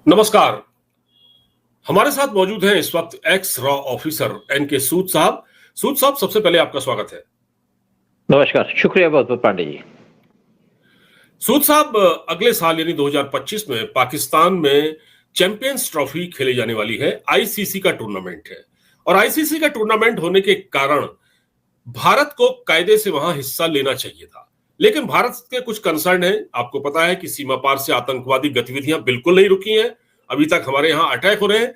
नमस्कार। हमारे साथ मौजूद हैं इस वक्त एक्स रॉ ऑफिसर एनके सूद साहब। सूद साहब, सबसे पहले आपका स्वागत है। नमस्कार, शुक्रिया बहुत बहुत पांडे जी। सूद साहब, अगले साल यानी 2025 में पाकिस्तान में चैंपियंस ट्रॉफी खेली जाने वाली है। आईसीसी का टूर्नामेंट है और आईसीसी का टूर्नामेंट होने के कारण भारत को कायदे से वहां हिस्सा लेना चाहिए था, लेकिन भारत के कुछ कंसर्न है। आपको पता है कि सीमा पार से आतंकवादी गतिविधियां बिल्कुल नहीं रुकी हैं। अभी तक हमारे यहाँ अटैक हो रहे हैं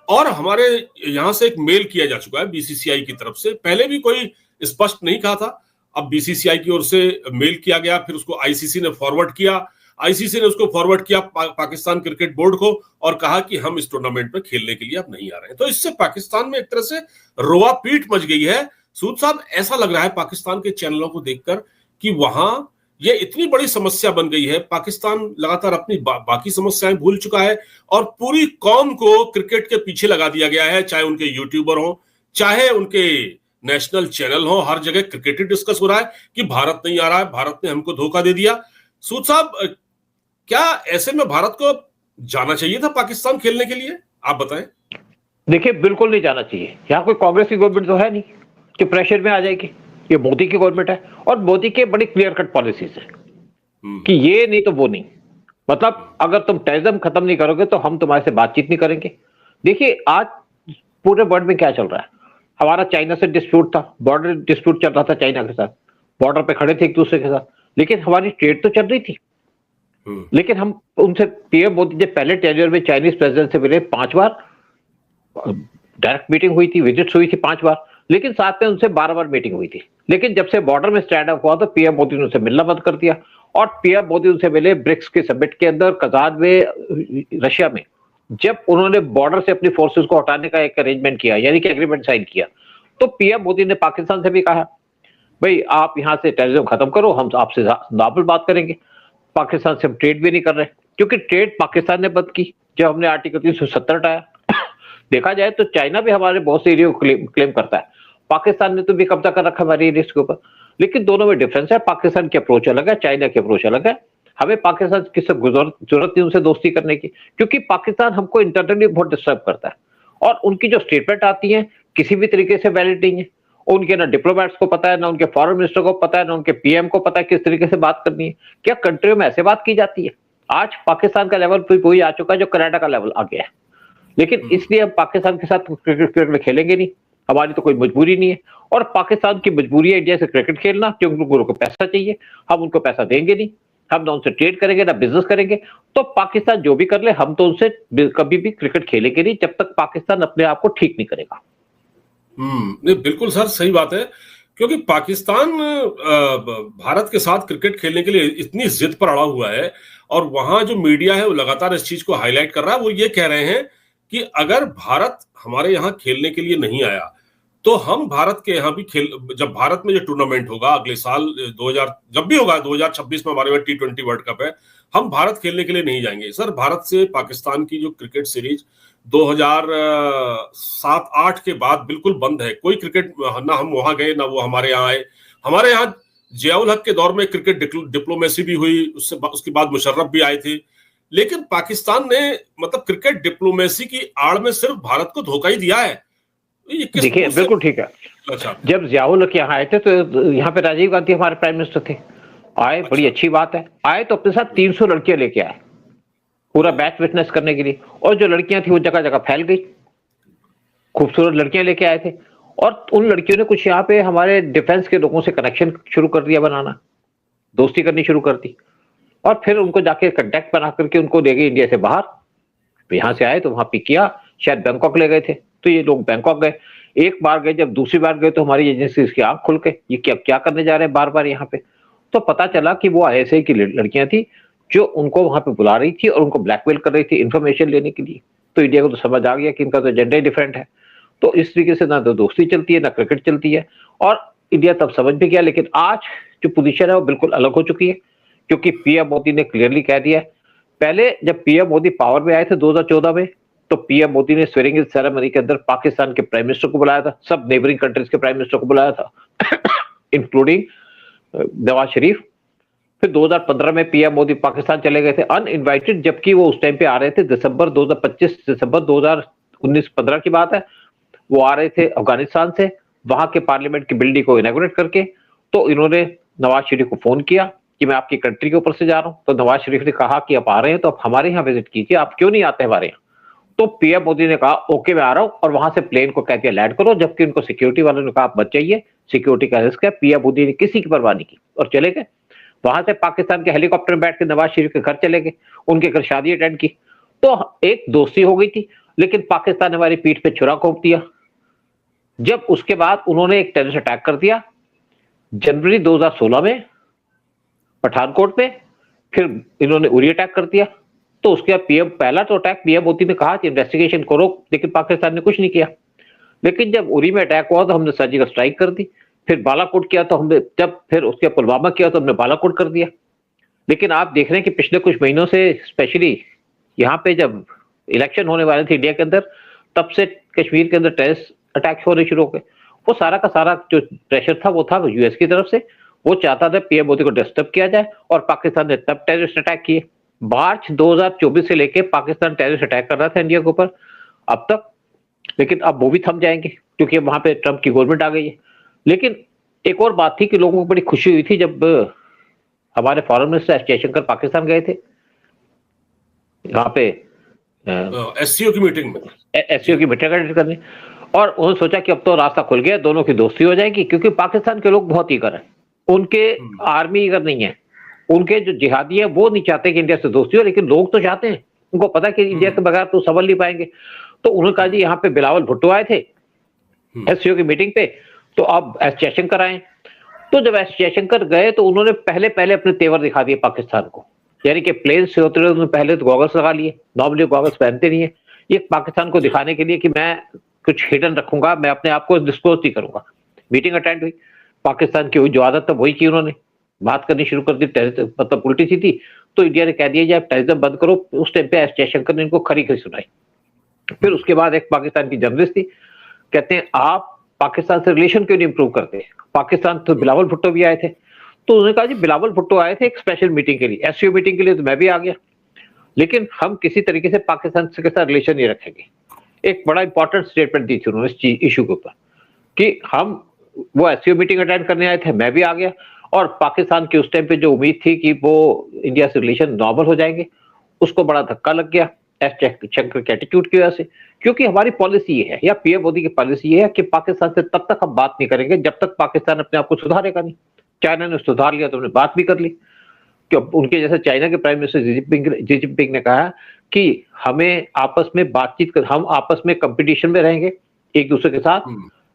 और हमारे यहां से एक मेल किया जा चुका है बीसीसीआई की तरफ से। पहले भी कोई स्पष्ट नहीं कहा था, अब बीसीसीआई की ओर से मेल किया गया, फिर उसको आईसीसी ने फॉरवर्ड किया। आईसीसी ने उसको फॉरवर्ड किया पाकिस्तान क्रिकेट बोर्ड को और कहा कि हम इस टूर्नामेंट में खेलने के लिए अब नहीं आ रहे हैं। तो इससे पाकिस्तान में एक तरह से रोआ पीट मच गई है। सूद साहब, ऐसा लग रहा है पाकिस्तान के चैनलों को देखकर कि वहां ये इतनी बड़ी समस्या बन गई है। पाकिस्तान लगातार अपनी बाकी समस्याएं भूल चुका है और पूरी कौम को क्रिकेट के पीछे लगा दिया गया है। चाहे उनके यूट्यूबर हो, चाहे उनके नेशनल चैनल हो, हर जगह क्रिकेट ही डिस्कस हो रहा है कि भारत नहीं आ रहा है, भारत ने हमको धोखा दे दिया। सूद साहब, क्या ऐसे में भारत को जाना चाहिए था पाकिस्तान खेलने के लिए? आप बताएं। देखिए, बिल्कुल नहीं जाना चाहिए। यहाँ कोई कांग्रेस की गवर्नमेंट तो है नहीं कि प्रेशर में आ जाएगी। ये मोदी की गवर्नमेंट है और मोदी के बड़ी क्लियर कट पॉलिसीज है कि ये नहीं तो वो नहीं। मतलब अगर तुम टेररिज्म खत्म नहीं करोगे तो हम तुम्हारे से बातचीत नहीं करेंगे। देखिए, आज पूरे वर्ल्ड में क्या चल रहा है। हमारा चाइना से डिस्प्यूट था, बॉर्डर डिस्प्यूट चल रहा था चाइना के साथ, बॉर्डर पे खड़े थे एक दूसरे के साथ, लेकिन हमारी ट्रेड तो चल रही थी। लेकिन हम उनसे, पीएम मोदी जब पहले टेन्योर में चाइनीज प्रेसिडेंट से मिले 5 बार, डायरेक्ट मीटिंग हुई थी, विजिट्स हुई थी 5 बार, लेकिन साथ में उनसे 12 बार मीटिंग हुई थी। लेकिन जब से बॉर्डर में स्टैंड अप हुआ तो पीएम मोदी ने उनसे मिलना बंद कर दिया और पीएम मोदी उनसे मिले ब्रिक्स के समिट के अंदर, कजान में, रशिया में। जब उन्होंने बॉर्डर से अपनी फोर्सेस को हटाने का एक अरेंजमेंट किया, यानी कि एग्रीमेंट साइन किया, तो पीएम मोदी ने पाकिस्तान से भी कहा, भाई आप यहां से टेररिज्म खत्म करो, हम आपसे नॉर्मल बात करेंगे। पाकिस्तान से हम ट्रेड भी नहीं कर रहे, क्योंकि ट्रेड पाकिस्तान ने बंद की जब हमने आर्टिकल 370 हटाया। देखा जाए तो चाइना भी हमारे बहुत से एरिया को क्लेम करता है, पाकिस्तान ने तो भी कब्जा कर रखा हमारे एरिया के ऊपर। लेकिन दोनों में डिफरेंस है, पाकिस्तान की अप्रोच अलग है, चाइना की अप्रोच अलग है। हमें पाकिस्तान की जरूरत नहीं उनसे दोस्ती करने की, क्योंकि पाकिस्तान हमको इंटरनली बहुत डिस्टर्ब करता है और उनकी जो स्टेटमेंट आती है किसी भी तरीके से वैलिड नहीं है। उनके ना डिप्लोमेट्स को पता है, ना उनके फॉरेन मिनिस्टर को पता है, ना उनके पीएम को पता है किस तरीके से बात करनी है। क्या कंट्रियों में ऐसे बात की जाती है? आज पाकिस्तान का लेवल वही आ चुका है जो कनाडा का लेवल आ गया है। लेकिन इसलिए हम पाकिस्तान के साथ क्रिकेट खेलेंगे नहीं, हमारी तो कोई मजबूरी नहीं है। और पाकिस्तान की मजबूरी है इंडिया से क्रिकेट खेलना, क्योंकि उनको पैसा चाहिए, हम उनको पैसा देंगे नहीं, हम ना उनसे ट्रेड करेंगे ना बिजनेस करेंगे। तो पाकिस्तान जो भी कर ले, हम तो उनसे कभी भी क्रिकेट खेलेंगे नहीं जब तक पाकिस्तान अपने आप को ठीक नहीं करेगा। नहीं, बिल्कुल सर, सही बात है। क्योंकि पाकिस्तान भारत के साथ क्रिकेट खेलने के लिए इतनी जिद पर अड़ा हुआ है और वहां जो मीडिया है वो लगातार इस चीज को हाईलाइट कर रहा है। वो ये कह रहे हैं कि अगर भारत हमारे यहाँ खेलने के लिए नहीं आया तो हम भारत के यहाँ भी जब भारत में जो टूर्नामेंट होगा अगले साल 2000 जब भी होगा, 2026 में हमारे में T20 वर्ल्ड कप है, हम भारत खेलने के लिए नहीं जाएंगे। सर, भारत से पाकिस्तान की जो क्रिकेट सीरीज 2007-8 के बाद बिल्कुल बंद है। कोई क्रिकेट, ना हम वहां गए ना वो हमारे यहाँ आए। हमारे यहाँ जियाउल हक के दौर में क्रिकेट डिप्लोमेसी भी हुई, उसके बाद मुशर्रफ भी आए थे। लेकिन पाकिस्तान ने मतलब क्रिकेट डिप्लोमेसी की आड़ में सिर्फ भारत को धोखा ही दिया है। देखिए, बिल्कुल ठीक है। अच्छा, जब जियाउल हक यहाँ आए थे तो यहाँ पे राजीव गांधी हमारे प्राइम मिनिस्टर थे, आए, बड़ी अच्छी बात है। आए तो अपने साथ 300 लड़कियां लेके आए पूरा बैच विटनेस करने के लिए, और जो लड़कियां थी वो जगह जगह फैल गई। खूबसूरत लड़कियां लेके आए थे और उन लड़कियों ने कुछ यहाँ पे हमारे डिफेंस के लोगों से कनेक्शन शुरू कर दिया बनाना, दोस्ती करनी शुरू कर दी, और फिर उनको जाके कांटेक्ट बना करके उनको ले गए इंडिया से बाहर। यहाँ से आए तो वहां पिक किया, शायद बैंकॉक ले गए थे, तो ये लोग बैंकॉक गए। एक बार गए, जब दूसरी बार गए तो हमारी एजेंसी इसकी आंख खुल गई, ये क्या क्या करने जा रहे हैं बार बार यहाँ पे। तो पता चला कि वो आईएसआई की लड़कियां थी जो उनको वहां पे बुला रही थी और उनको ब्लैकमेल कर रही थी इंफॉर्मेशन लेने के लिए। तो इंडिया को तो समझ आ गया कि इनका तो एजेंडा ही डिफरेंट है। तो इस तरीके से ना तो दोस्ती चलती है ना क्रिकेट चलती है, और इंडिया तब समझ भी गया। लेकिन आज जो पोजीशन है वो बिल्कुल अलग हो चुकी है, क्योंकि पीएम मोदी ने क्लियरली कह दिया है। पहले जब पीएम मोदी पावर में आए थे 2014 में, तो पीएम मोदी ने स्वेरिंग सेरेमनी के अंदर पाकिस्तान के प्राइम मिनिस्टर को बुलाया था, सब नेबरिंग कंट्रीज के प्राइम मिनिस्टर को बुलाया था इंक्लूडिंग नवाज शरीफ, फिर 2015 में पीएम मोदी पाकिस्तान चले गए थे अनइनवाइटेड, जबकि वो उस टाइम पे आ रहे थे दिसंबर 2015 की बात है। वो आ रहे थे अफगानिस्तान से, वहां के पार्लियामेंट की बिल्डिंग को इनॉग्रेट करके। तो इन्होंने नवाज शरीफ को फोन किया कि मैं आपकी कंट्री के ऊपर से जा रहा हूं। तो नवाज शरीफ ने कहा कि आप आ रहे हैं तो आप हमारे यहाँ विजिट कीजिए, आप क्यों नहीं आते हमारे यहाँ। तो पीएम मोदी ने कहा ओके मैं आ रहा हूं, और वहां से प्लेन को कह दिया लैंड करो, जबकि उनको सिक्योरिटी वालों ने कहा आप मत जाइए, सिक्योरिटी का रिस्क है। पीएम मोदी ने किसी की परवाह नहीं की और चले गए। वहां से पाकिस्तान के हेलीकॉप्टर में बैठ के नवाज शरीफ के घर चले गए, उनके घर शादी अटेंड की। तो एक दोस्ती हो गई थी, लेकिन पाकिस्तान ने हमारी पीठ पे छुरा घोंप दिया। जब उसके बाद उन्होंने एक टेररिस्ट अटैक कर दिया जनवरी 2016 में पठानकोट में, फिर इन्होंने उरी अटैक कर दिया। तो उसके बाद पहला तो अटैक पीएम मोदी ने कहा कि इन्वेस्टिगेशन करो, लेकिन पाकिस्तान ने कुछ नहीं किया। लेकिन जब उरी में अटैक हुआ तो हमने सर्जिकल स्ट्राइक कर दी, फिर बालाकोट किया तो हमने, जब फिर उसके पुलवामा किया तो हमने बालाकोट कर दिया। लेकिन आप देख रहे हैं कि पिछले कुछ महीनों से स्पेशली यहाँ पे जब इलेक्शन होने वाले थे इंडिया के अंदर, तब से कश्मीर के अंदर टेररिस्ट अटैक होने शुरू हो गए। वो सारा का सारा जो प्रेशर था वो था यूएस की तरफ से। वो चाहता था पीएम मोदी को डिस्टर्ब किया जाए, और पाकिस्तान ने तब टेररिस्ट अटैक किए। मार्च 2024 से लेके पाकिस्तान टेररिस्ट अटैक कर रहा था इंडिया के ऊपर अब तक, लेकिन अब वो भी थम जाएंगे क्योंकि वहां पे ट्रंप की गवर्नमेंट आ गई है। लेकिन एक और बात थी कि लोगों को बड़ी खुशी हुई थी जब हमारे foreign minister S Jaishankar Pakistan गए थे, वहां पे एससीओ की मीटिंग अटेंड करने, और उन्होंने सोचा कि अब तो रास्ता खुल गया, दोनों की दोस्ती हो जाएगी। क्योंकि पाकिस्तान के लोग बहुत ईगर हैं, उनके आर्मी ईगर नहीं है, उनके जो जिहादी है वो नहीं चाहते कि इंडिया से दोस्ती हो, लेकिन लोग तो चाहते हैं। उनको पता है कि इंडिया के बगैर तो संभल नहीं पाएंगे। तो उन्होंने कहा जी यहाँ पे बिलावल भुट्टो आए थे एससीओ की मीटिंग पे, तो अब एस जयशंकर आए। तो जब एस जयशंकर गए तो उन्होंने पहले अपने तेवर दिखा दिए पाकिस्तान को, यानी कि प्लेन से होते हुए पहले तो गॉगल्स लगा लिए, नॉर्मली गॉगल्स पहनते नहीं है, ये पाकिस्तान को दिखाने के लिए कि मैं कुछ हिडन रखूंगा, मैं अपने आप को डिस्क्लोज नहीं करूंगा। मीटिंग अटेंड हुई, पाकिस्तान की जो आदत था वही की, उन्होंने बात करनी शुरू कर दी, मतलब उल्टी सी थी। तो इंडिया ने कह दिया जब टेररिज्म बंद करो। उस टाइम पे एस जयशंकर ने इनको खरी सुनाई। फिर उसके बाद एक पाकिस्तान की जर्नलिस्ट थी, कहते हैं आप पाकिस्तान से रिलेशन क्यों नहीं इंप्रूव करते। पाकिस्तान तो बिलावल भुट्टो भी आए थे, तो उन्होंने कहा जी बिलावल भुट्टो आए थे एक स्पेशल मीटिंग के लिए, एससीओ मीटिंग के लिए, तो मैं भी आ गया, लेकिन हम किसी तरीके से पाकिस्तान के साथ रिलेशन नहीं रखेंगे। एक बड़ा इंपॉर्टेंट स्टेटमेंट दी थी उन्होंने इस इशू के ऊपर कि हम, वो एससीओ मीटिंग अटेंड करने आए थे, मैं भी आ गया, और पाकिस्तान की उस टाइम पे जो उम्मीद थी कि वो इंडिया से रिलेशन नॉर्मल हो जाएंगे, उसको बड़ा धक्का लग गया एस जयशंकर के एटीट्यूड की वजह से। क्योंकि हमारी पॉलिसी ये है, या पीएम मोदी की पॉलिसी ये है कि पाकिस्तान से तब तक हम बात नहीं करेंगे जब तक पाकिस्तान अपने आप को सुधारेगा नहीं। चाइना ने सुधार लिया तो हमने बात भी कर ली, कि उनके जैसे चाइना के प्राइम मिनिस्टर जी जिनपिंग ने कहा कि हमें आपस में बातचीत कर, हम आपस में कंपटीशन में रहेंगे एक दूसरे के साथ,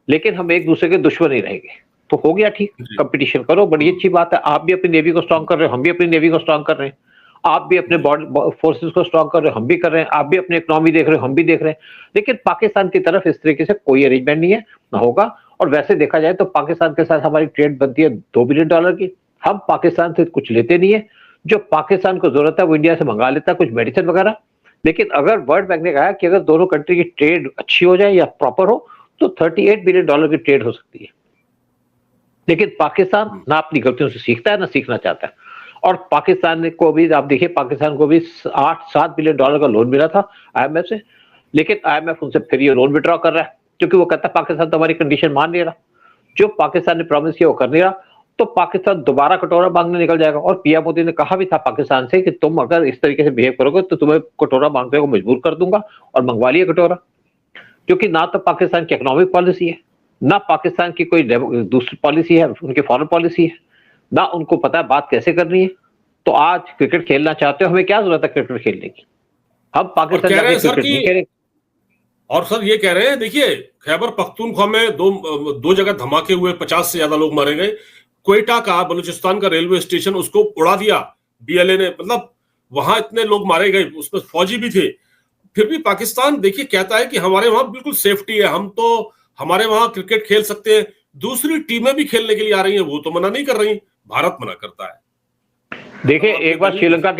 लेकिन हम एक दूसरे के दुश्मन नहीं रहेंगे। तो हो गया ठीक, कंपटीशन करो, बड़ी अच्छी बात है। आप भी अपनी नेवी को स्ट्रांग कर रहे हो, हम भी अपनी नेवी को स्ट्रांग कर रहे हैं। आप भी अपने बॉर्डर फोर्सेस को स्ट्रांग कर रहे हो, हम भी कर रहे हैं। आप भी अपनी इकोनॉमी देख रहे हो, हम भी देख रहे हैं। लेकिन पाकिस्तान की तरफ इस तरीके से कोई अरेंजमेंट नहीं है, ना होगा। और वैसे देखा जाए तो पाकिस्तान के साथ हमारी ट्रेड बनती है $2 बिलियन की, हम पाकिस्तान से कुछ लेते नहीं है। जो पाकिस्तान को जरूरत है वो इंडिया से मंगा लेता है, कुछ मेडिसिन वगैरह। लेकिन अगर वर्ल्ड बैंक ने कहा कि अगर दोनों कंट्री की ट्रेड अच्छी हो जाए या प्रॉपर हो तो $38 बिलियन की ट्रेड हो सकती है। लेकिन पाकिस्तान ना अपनी गलतियों से सीखता है ना सीखना चाहता है। और पाकिस्तान को भी आप देखिए, पाकिस्तान को भी $8-7 बिलियन का लोन मिला था आईएमएफ से, लेकिन आईएमएफ उनसे फिर ये लोन विड्रॉ कर रहा है, क्योंकि वो कहता है पाकिस्तान तो हमारी कंडीशन मान नहीं रहा, जो पाकिस्तान ने प्रॉमिस किया वो कर नहीं रहा। तो पाकिस्तान दोबारा कटोरा मांगने निकल जाएगा। और पीएम मोदी ने कहा भी था पाकिस्तान से कि तुम अगर इस तरीके से बिहेव करोगे तो तुम्हें कटोरा मांगने को मजबूर कर दूंगा, और मंगवा लिया कटोरा। क्योंकि ना तो पाकिस्तान की इकोनॉमिक पॉलिसी है, ना पाकिस्तान की कोई दूसरी पॉलिसी है, उनकी फॉरेन पॉलिसी है, ना उनको पता है बात कैसे करनी है। तो आज क्रिकेट खेलना चाहते हो, हमें क्या जरूरत है क्रिकेट खेलने की, हम पाकिस्तान क्रिकेट नहीं खेलेंगे। और सर ये कह रहे हैं, देखिए खैबर पख्तूनख्वा में दो जगह धमाके हुए, 50 से ज्यादा लोग मारे गए। क्वेटा का, बलूचिस्तान का रेलवे स्टेशन उसको उड़ा दिया बीएलए ने, मतलब वहां इतने लोग मारे गए, उसमें फौजी भी थे। फिर भी पाकिस्तान देखिए कहता है कि हमारे वहां बिल्कुल सेफ्टी है, हम तो हमारे वहां क्रिकेट खेल सकते हैं। दूसरी टीमें भी खेलने के लिए आ रही हैं, वो तो मना नहीं कर रही, भारत मना करता है। देखिए एक बार श्रीलंका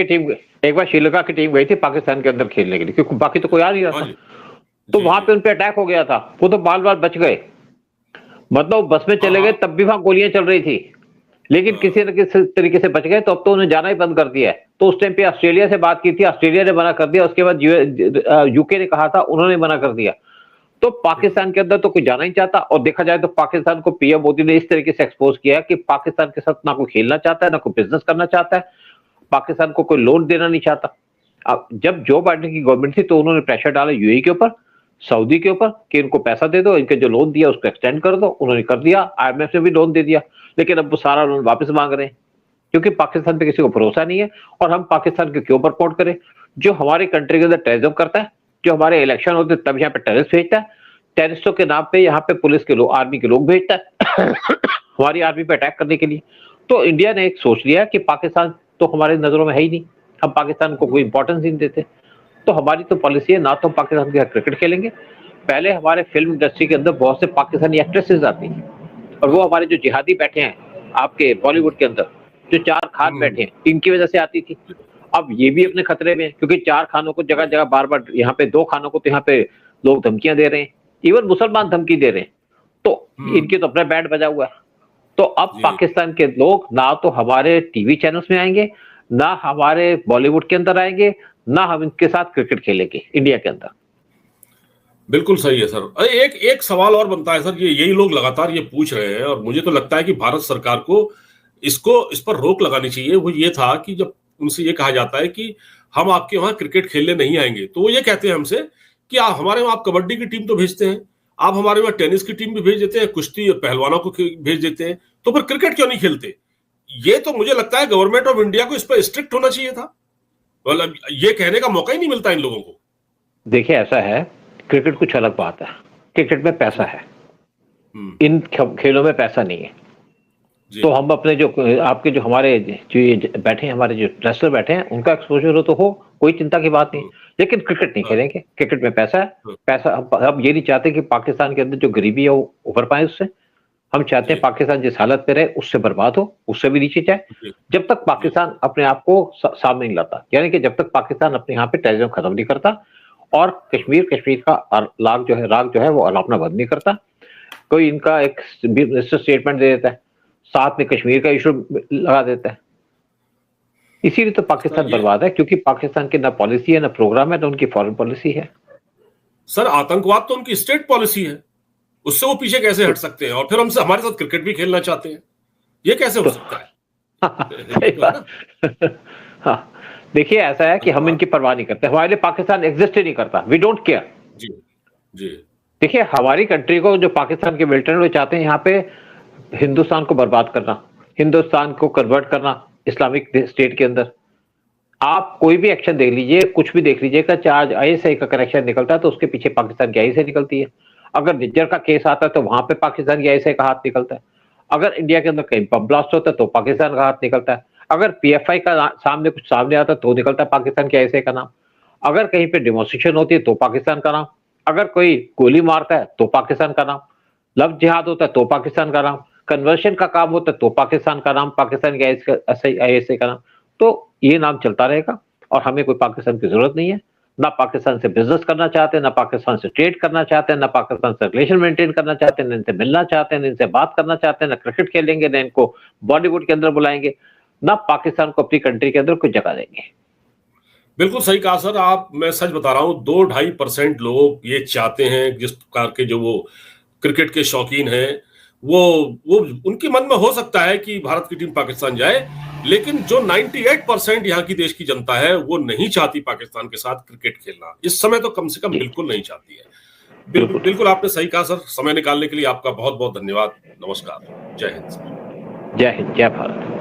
की टीम गई थी पाकिस्तान के अंदर खेलने के लिए, क्योंकि बाकी तो कोई आ नहीं रहा था। तो वहां पे उन पे अटैक हो गया था, वो तो बाल बाल बच गए, मतलब बस में चले गए तब भी वहां गोलियां चल रही थी। लेकिन किसी न किसी तरीके से बच गए, तो अब तो उन्हें जाना ही बंद कर दिया है। तो उस टाइम पे ऑस्ट्रेलिया से बात की थी, ऑस्ट्रेलिया ने मना कर दिया, उसके बाद यूके ने कहा था, उन्होंने मना कर दिया। तो पाकिस्तान के अंदर तो कोई जाना ही चाहता, और देखा जाए तो पाकिस्तान को पीएम मोदी ने इस तरीके से एक्सपोज किया कि पाकिस्तान के साथ ना कोई खेलना चाहता है, ना कोई बिजनेस करना चाहता है, पाकिस्तान को कोई लोन देना नहीं चाहता। अब जब जो बाइडेन की गवर्नमेंट थी तो उन्होंने प्रेशर डाला यूएई के ऊपर, सऊदी के ऊपर, कि इनको पैसा दे दो, इनके जो लोन दिया उसको एक्सटेंड कर दो। उन्होंने कर दिया, आईएमएफ ने भी लोन दे दिया, लेकिन अब वो सारा लोन वापस मांग रहे हैं, क्योंकि पाकिस्तान पे किसी को भरोसा नहीं है। और हम पाकिस्तान के क्यों सपोर्ट करें, जो हमारी कंट्री के अंदर टेररिज्म करता है, जो हमारे इलेक्शन होते हैं तब यहाँ पे टेररिस्ट भेजता है, टेररिस्टों के नाम पे यहाँ पे पुलिस के लोग, आर्मी के लोग भेजता है हमारी आर्मी पे अटैक करने के लिए। तो इंडिया ने एक सोच लिया कि पाकिस्तान तो हमारे नजरों में है ही नहीं, हम पाकिस्तान को कोई इंपॉर्टेंस नहीं देते। तो हमारी तो पॉलिसी है, ना तो हम पाकिस्तान के साथ क्रिकेट खेलेंगे। पहले हमारे फिल्म इंडस्ट्री के अंदर बहुत से पाकिस्तानी एक्ट्रेसेस आती हैं, और वो हमारे जो जिहादी बैठे हैं आपके बॉलीवुड के अंदर, जो 4 खान बैठे हैं, इनकी वजह से आती थी। अब ये भी अपने खतरे में है, क्योंकि 4 खानों को जगह जगह बार बार, यहाँ पे 2 खानों को तो यहाँ पे लोग धमकियां दे रहे हैं, इवन मुसलमान धमकी दे रहे हैं। तो इनके तो अपना बैंड बजा हुआ है। तो अब पाकिस्तान के लोग ना तो हमारे टीवी चैनल्स में आएंगे, ना हमारे बॉलीवुड के अंदर आएंगे, ना हम इनके साथ क्रिकेट खेलेंगे इंडिया के अंदर। बिल्कुल सही है सर। एक सवाल और बनता है सर, यही लोग लगातार ये पूछ रहे हैं, और मुझे तो लगता है कि भारत सरकार को इस पर रोक लगानी चाहिए। वो ये था कि जब उनसे ये कहा जाता है कि हम आपके वहां क्रिकेट खेलने नहीं आएंगे, तो वो ये कहते हैं हमसे कि हमारे वहां आप कबड्डी की टीम तो भेजते हैं, आप हमारे वहां टेनिस की टीम भी भेज देते हैं, कुश्ती और पहलवानों को भेज देते हैं, तो फिर क्रिकेट क्यों नहीं खेलते? ये तो मुझे लगता है गवर्नमेंट ऑफ इंडिया को इस पर स्ट्रिक्ट होना चाहिए था। मतलब ये कहने का मौका ही नहीं मिलता इन लोगों को। देखिए ऐसा है, क्रिकेट कुछ अलग बात है, क्रिकेट में पैसा है, इन खेलों में पैसा नहीं है। तो हम अपने जो आपके जो हमारे जो बैठे हैं, हमारे जो रेसलर बैठे हैं, उनका एक्सपोजर हो तो हो, कोई चिंता की बात नहीं, लेकिन क्रिकेट नहीं खेलेंगे। क्रिकेट में पैसा है, पैसा हम ये नहीं चाहते कि पाकिस्तान के अंदर जो गरीबी है वो उभर पाए उससे। हम चाहते हैं पाकिस्तान जिस हालत पे रहे उससे बर्बाद हो, उससे भी नीचे जाए, जब तक पाकिस्तान अपने आप को सामने नहीं लाता, यानी कि जब तक पाकिस्तान अपने यहाँ पे टेररिज्म खत्म नहीं करता, और कश्मीर का राग जो है वो अलापना बंद नहीं करता। कोई इनका एक स्टेटमेंट दे देता है, साथ में कश्मीर का इशू लगा देता है। इसीलिए तो पाकिस्तान बर्बाद है, क्योंकि पाकिस्तान की ना पॉलिसी है, ना प्रोग्राम है, ना उनकी फॉरेन पॉलिसी है। सर आतंकवाद तो उनकी स्टेट पॉलिसी है, उससे वो पीछे कैसे हट सकते हैं? और फिर हमसे हमारे साथ क्रिकेट भी खेलना चाहते हैं, ये कैसे हो सकता है? हाँ, देखिए ऐसा है कि हम इनकी परवाह नहीं करते, हमारे लिए पाकिस्तान एग्जिस्ट ही नहीं करता, वी डोंट केयर। जी जी। देखिए हमारी कंट्री को जो पाकिस्तान के मिलिटेंट वो चाहते हैं यहाँ पे हिंदुस्तान को बर्बाद करना, हिंदुस्तान को कन्वर्ट करना इस्लामिक स्टेट के अंदर। आप कोई भी एक्शन देख लीजिए, कुछ भी देख लीजिएगा, चाहे आईएसआई का कनेक्शन निकलता है तो उसके पीछे पाकिस्तान की आईएसआई निकलती है। अगर निज्जर का केस आता है तो वहां पे पाकिस्तान की आईएसआई का हाथ निकलता है। अगर इंडिया के अंदर कहीं बम ब्लास्ट होता है तो पाकिस्तान का हाथ निकलता है। अगर पीएफआई का सामने कुछ सामने आता है तो निकलता है पाकिस्तान की आईएसआई का नाम। अगर कहीं पे डेमोन्स्ट्रेशन होती है तो पाकिस्तान का नाम। अगर कोई गोली मारता है तो पाकिस्तान का नाम। लव जिहाद होता है तो पाकिस्तान का नाम। कन्वर्शन का काम होता है तो पाकिस्तान का नाम, पाकिस्तान की आईएसआई का नाम। तो ये नाम चलता रहेगा, और हमें कोई पाकिस्तान की जरूरत नहीं है। ना पाकिस्तान से बिजनेस करना चाहते, ना पाकिस्तान से ट्रेड करना चाहते, ना पाकिस्तान से रिलेशन मेंटेन करना चाहते, ना इनसे मिलना चाहते, ना इनसे बात करना चाहते, ना क्रिकेट खेलेंगे, ना इनको बॉलीवुड के अंदर बुलाएंगे, ना पाकिस्तान को अपनी कंट्री के अंदर कुछ जगह देंगे। बिल्कुल सही कहा सर आप। मैं सच बता रहा हूं, 2-2.5% लोग ये चाहते हैं, जिस प्रकार के जो वो क्रिकेट के शौकीन हैं, वो उनके मन में हो सकता है कि भारत की टीम पाकिस्तान जाए, लेकिन जो 98% यहाँ की देश की जनता है वो नहीं चाहती पाकिस्तान के साथ क्रिकेट खेलना इस समय, तो कम से कम बिल्कुल नहीं चाहती है। बिल्कुल आपने सही कहा सर। समय निकालने के लिए आपका बहुत बहुत धन्यवाद। नमस्कार। जय हिंद। जय हिंद, जय भारत।